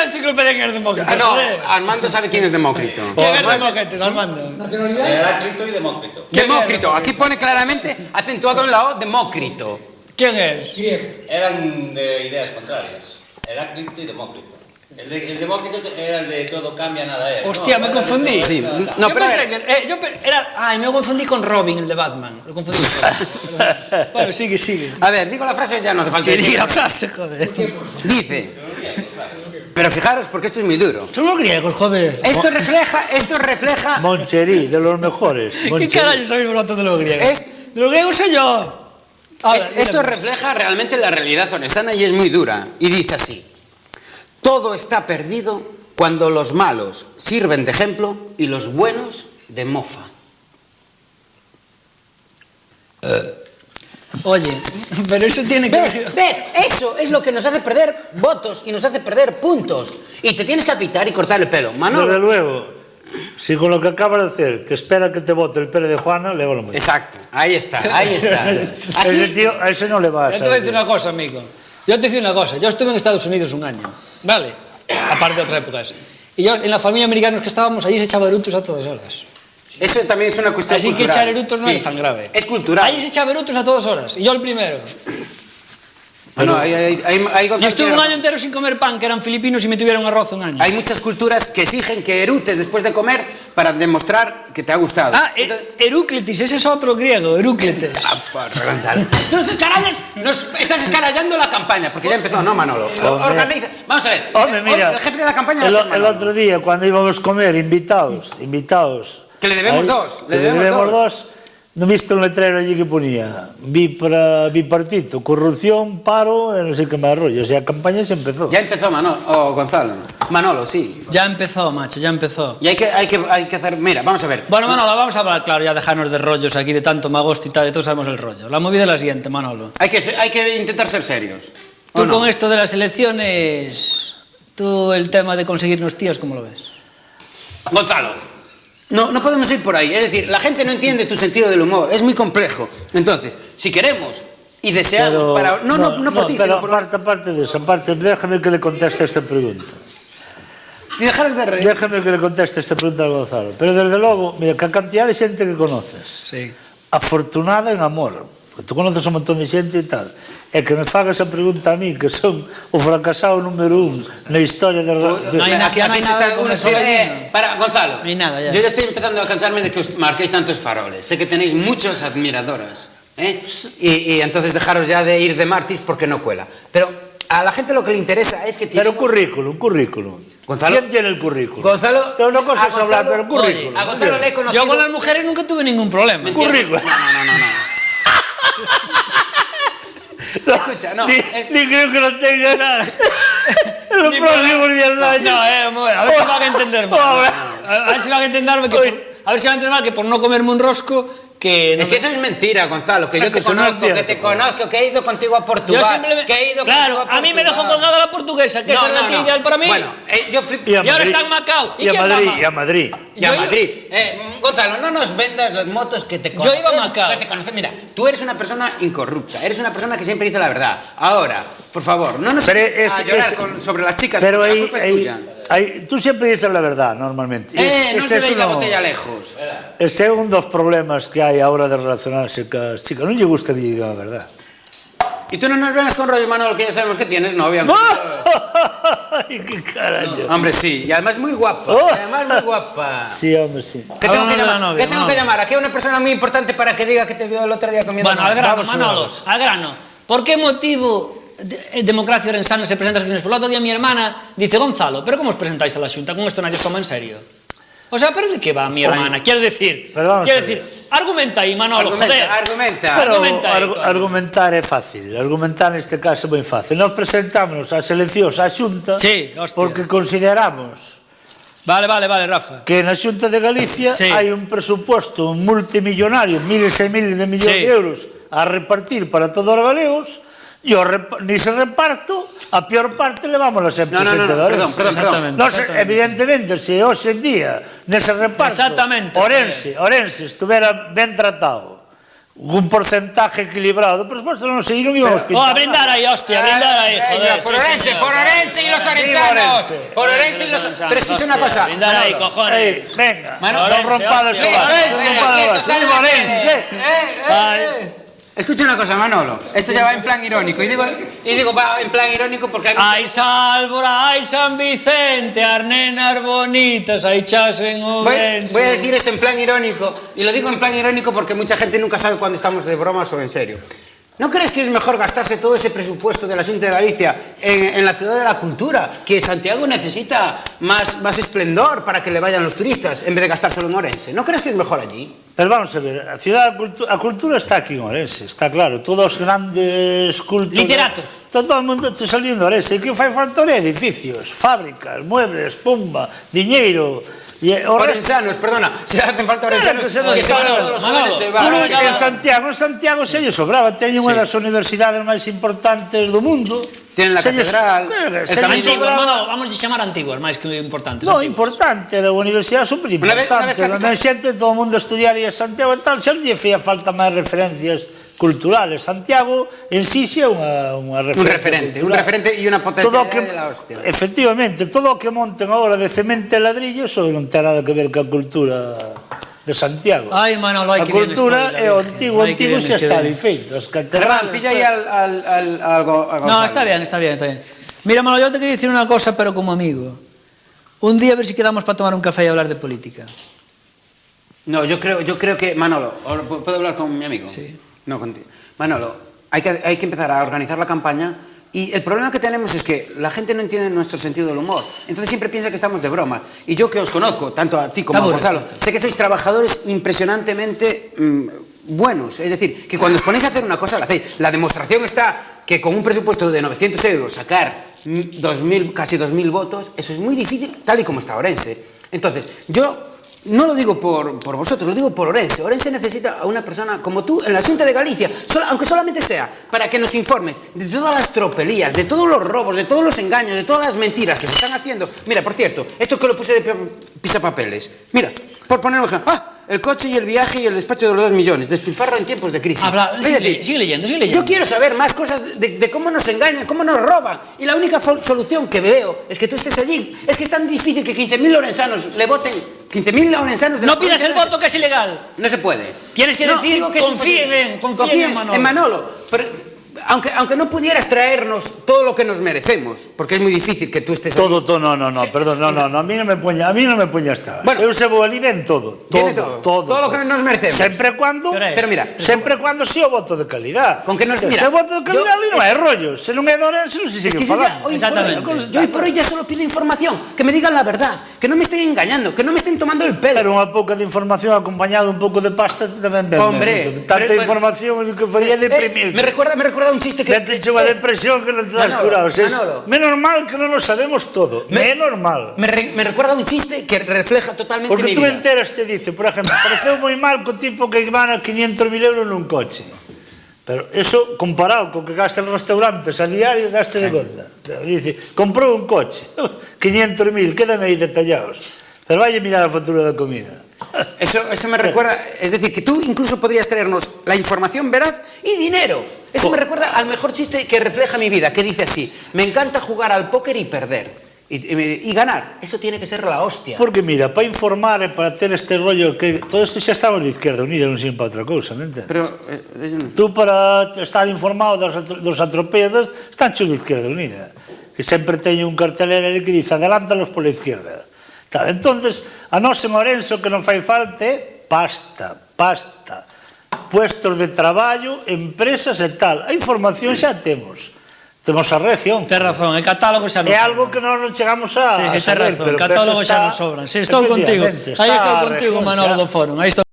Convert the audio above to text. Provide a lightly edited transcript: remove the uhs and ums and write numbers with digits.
enciclopedia quién es Demócrito. No, Armando sabe quién es Demócrito. ¿Quién es Demócrito, Armando? Heráclito y Demócrito. Demócrito, aquí pone claramente, acentuado en la O, Demócrito. ¿Quién es? Eran de ideas contrarias. Heráclito y Demócrito. El Demócrito era el de todo cambia, nada es. Hostia, me confundí. Sí, No, pero me confundí con Robin, el de Batman. Lo confundí con Bueno, sigue. A ver, digo la frase, ya no hace falta Sí, decir. diga la frase, joder. Dice, pero fijaros porque esto es muy duro. Son los griegos, joder. Esto refleja... Moncherí, de los mejores. ¿Qué carajo sabéis vosotros de los griegos? De los griegos soy yo. Esto refleja realmente la realidad orensana y es muy dura. Y dice así: todo está perdido cuando los malos sirven de ejemplo y los buenos de mofa. Oye, pero eso tiene que... ¿Ves? Eso es lo que nos hace perder votos y nos hace perder puntos. Y te tienes que afeitar y cortar el pelo. Manolo. Desde luego, si con lo que acabas de hacer te espera que te vote el pelo de Juana, le va lo mismo. Exacto, ahí está. Ese tío, a ese no le va a Yo te voy a decir una cosa, amigo. Yo estuve en Estados Unidos un año, ¿vale? Aparte de otras épocas. Y yo, en la familia americana que estábamos, allí se echaba erutos a todas horas. Eso también es una cuestión Así cultural. que echar erutos no es tan grave. Es cultural. Allí se echaba erutos a todas horas. Y yo el primero. Bueno, Yo estuve un año entero sin comer pan, que eran filipinos y me tuvieron arroz un año. Hay muchas culturas que exigen que erutes después de comer para demostrar que te ha gustado. Heráclites, ese es otro griego, Heráclites. Entonces, caralles, nos estás escarallando la campaña, porque ya empezó, ¿no, Manolo? Organiza. Vamos a ver. Hombre, mira, el jefe de la campaña va a ser el Manolo. otro día, cuando íbamos a comer, invitados. Que le debemos dos. Le debemos dos. ¿No viste un letrero allí que ponía bipartito, corrupción, paro, no sé qué más rollo? O sea, la campaña se empezó. Ya empezó Gonzalo. Manolo, sí. Ya empezó, macho, ya empezó. Y hay que hacer... Mira, vamos a ver. Bueno, Manolo, vamos a hablar, claro, ya dejarnos de rollos aquí, de tanto magosto y tal, y todos sabemos el rollo. La movida es la siguiente, Manolo. Hay que intentar ser serios. Tú con esto de las elecciones, tú el tema de conseguirnos tías, ¿cómo lo ves? Gonzalo. No podemos ir por ahí, es decir, la gente no entiende tu sentido del humor, es muy complejo. Entonces, si queremos y deseamos para... No por ti, pero sino por... aparte de eso, déjame que le conteste esta pregunta. Y dejaros de reír. Déjame que le conteste esta pregunta a Gonzalo. Pero desde logo, mira, que a cantidad de xente que conoces, sí, afortunada en amor, porque tú conoces un montón de xente e tal, e que me faga esa pregunta a mí, que son o fracasado número 1 na historia de... Aquí se está... Para, Gonzalo, no hay nada ya. Yo ya estoy empezando a cansarme de que os marquéis tantos faroles. Sé que tenéis muchas admiradoras, y entonces dejaros ya de ir de martis porque no cuela. Pero a la gente lo que le interesa es que... Pero currículum. Gonzalo, ¿Quién tiene el currículum? Gonzalo... Pero una cosa es hablar, pero currículum. Oye, a Gonzalo le he conocido... Yo con las mujeres nunca tuve ningún problema. Currículum. No. Escucha, no. Ni creo que lo tenga nada. Los próximos 10 años. No, a ver si van a entender mal. A ver si van a entenderme que por no comerme un rosco, que... Es que eso es mentira, Gonzalo, que yo te conozco, que he ido contigo a Portugal, que he ido contigo a Portugal. A mí me dejó colgada la portuguesa, que esa es la que ideal para mí. Bueno, yo fui... Y ahora está en Macao. Y a Madrid. Gonzalo, no nos vendas las motos que te conocen. Yo iba a Macao. Mira, tú eres una persona incorrupta, eres una persona que siempre dice la verdad. Ahora, por favor, no nos empieces a llorar sobre las chicas, pero porque la culpa es tuya. Tú siempre dices la verdad, normalmente. No se veis la botella lejos. Ese é un dos problemas que hai ahora de relacionarse cas chicas. Non lle gusta que lle diga a verdad. Y tú no nos vengas con rollo, Manolo, que ya sabemos que tienes novia. Ay, qué carajo. Hombre, sí, y además muy guapa. Sí, hombre, sí. ¿Qué tengo que llamar? Aquí hay una persona muy importante para que diga que te vio el otro día comiendo. Bueno, al grano, Manolo, al grano. ¿Por qué motivo Democracia Orensana se presenta a las elecciones? Por el otro día mi hermana dice: Gonzalo, ¿pero cómo os presentáis a la Xunta? Con esto nadie os toma en serio. O sea, ¿pero de qué va mi hermana? Quiero decir, argumenta aí, Manolo, joder. Argumentar é fácil. Argumentar neste caso é moi fácil. Nós presentámonos ás eleccións á Xunta porque consideramos... Vale, Rafa. Que na Xunta de Galicia hai un presuposto multimillonario, miles e miles de millóns de euros a repartir para todos os galegos. Ni se reparto, a peor parte levámonos sempre. Perdón. Evidentemente, se hoxe en día nese reparto Orense estuvera ben tratado un porcentaje equilibrado, pero después non sei, non íbamos A pintar. brindar aí, hostia, a brindar aí, joder. Por Orense y los orensanos. Por Orense y los... Pero escucha una cosa. Brindar aí, cojones. Venga, Manolo, non rompades o vaso. Escucha una cosa, Manolo. Esto ya va en plan irónico. Y digo va en plan irónico porque... Ai Sálvora, ai San Vicente, as nenas bonitas, ai chas en Ourense. Voy a decir esto en plan irónico. Y lo digo en plan irónico porque mucha gente nunca sabe cuándo estamos de bromas o en serio. ¿No crees que es mejor gastarse todo ese presupuesto de la Xunta de Galicia en la ciudad de la cultura? Que Santiago necesita más esplendor para que le vayan los turistas, en vez de gastárselo en Orense. ¿No crees que es mejor allí? Pero vamos a ver, a cultura está aquí en Orense, está claro. Todos os grandes cultos... Literatos. Todo o mundo está saliendo de Orense. E que fai falta edificios, fábricas, muebles, pumba, diñeiro... Orensanos, perdona, si hacen falta orensanos, que todos los jóvenes se van. En Santiago se lle sobraba, teñen unha das universidades máis importantes do mundo. Tienen la catedral, el camino. Vamos a chamar antiguas, máis que importantes. No, importante, era unha universidade superimportante. Onde xente, todo o mundo estudiaría Santiago e tal, xa non lle fía falta máis referencias culturales. Santiago en sí é unha referencia. Un referente e unha potencialidade de la hostia. Efectivamente, todo o que monten agora de cemento e ladrillo eso non ten nada que ver ca cultura de Santiago. Ai, Manolo, hai que ver a cultura é o antigo xa está ali feito. Germán, pilla aí algo. No, está bien. Mira, Manolo, yo te quería decir una cosa, pero como amigo. Un día a ver si quedamos para tomar un café y hablar de política. No, yo creo que, Manolo, ¿puedo hablar con mi amigo? Sí. No, contigo. Manolo, hay que empezar a organizar la campaña y el problema que tenemos es que la gente no entiende nuestro sentido del humor. Entonces siempre piensa que estamos de broma. Y yo que os conozco, tanto a ti como a Gonzalo, sé que sois trabajadores impresionantemente buenos. Es decir, que cuando os ponéis a hacer una cosa, la hacéis. La demostración está que con un presupuesto de 900 euros sacar casi 2.000 votos, eso es muy difícil, tal y como está Orense. Entonces, yo... No lo digo por vosotros, lo digo por Orense. Orense necesita a una persona como tú en la Xunta de Galicia, aunque solamente sea para que nos informes de todas las tropelías, de todos los robos, de todos los engaños, de todas las mentiras que se están haciendo. Mira, por cierto, esto que lo puse de pisapapeles. Mira, por poner un ejemplo. El coche y el viaje y el despacho de los 2 millones. Despilfarro en tiempos de crisis. Sigue leyendo. Yo quiero saber más cosas de cómo nos engañan, cómo nos roban. Y la única solución que veo es que tú estés allí. Es que es tan difícil que 15.000 orensanos le voten. 15.000 orensanos... No pidas el voto, que es ilegal. No se puede. Tienes que decir, confíen en Manolo. Pero, aunque no pudieras traernos todo lo que nos merecemos, porque es muy difícil que tú estés allí. Perdón, a mí no me poña esta. Bueno, eu se vou ali ben todo lo que nos merecemos. Sempre e cuando si o voto de calidad. Con que nos mira. Se o voto de calidad ali non hai rollo, se non é de Orense non se sigue falando. Yo hoy por hoy ya solo pido información, que me digan la verdad, que no me estén engañando, que no me estén tomando el pelo. Pero unha pouca de información acompañado un pouco de pasta tamén ben. Hombre, tanta información que faría deprimir. Me recuerda un chiste que... Te hecho unha depresión que non te das curado. Menos mal que non lo sabemos todo. Menos mal. Me recuerda un chiste que refleja totalmente mi vida. Porque tú enteras te dice, por ejemplo, pareceu moi mal co tipo que gana 500.000 euros nun coche. Pero eso, comparado co que gasta en restaurantes a diario, gasta de gorda. Dice, comprou un coche, 500.000, quedan aí detallados. Pero vaya a mirar a factura da comida. Eso me recuerda, es decir, que tú incluso podrías traernos la información veraz y dinero. Eso me recuerda al mejor chiste que refleja mi vida, que dice así: me encanta jugar al póker y perder. Y ganar, eso tiene que ser la hostia. Porque mira, para informar e para ter este rollo que todo isto xa estamos de Izquierda Unida, non sirve para outra cousa, non entende? Pero tú para estar informado dos atropellos están chos de Izquierda Unida, que sempre teñen un cartelero que dice adelántalos pola izquierda. Tal, entonces, a nós en Orense que non fai falta é pasta, puestos de traballo, empresas e tal. A información xa temos. Temos a reacción. Ten razón, el catálogo xa non é algo que non chegamos a saber. Sí, ten razón, el catálogo xa non sobran. Estou contigo, aí estou contigo, Manolo do Foro.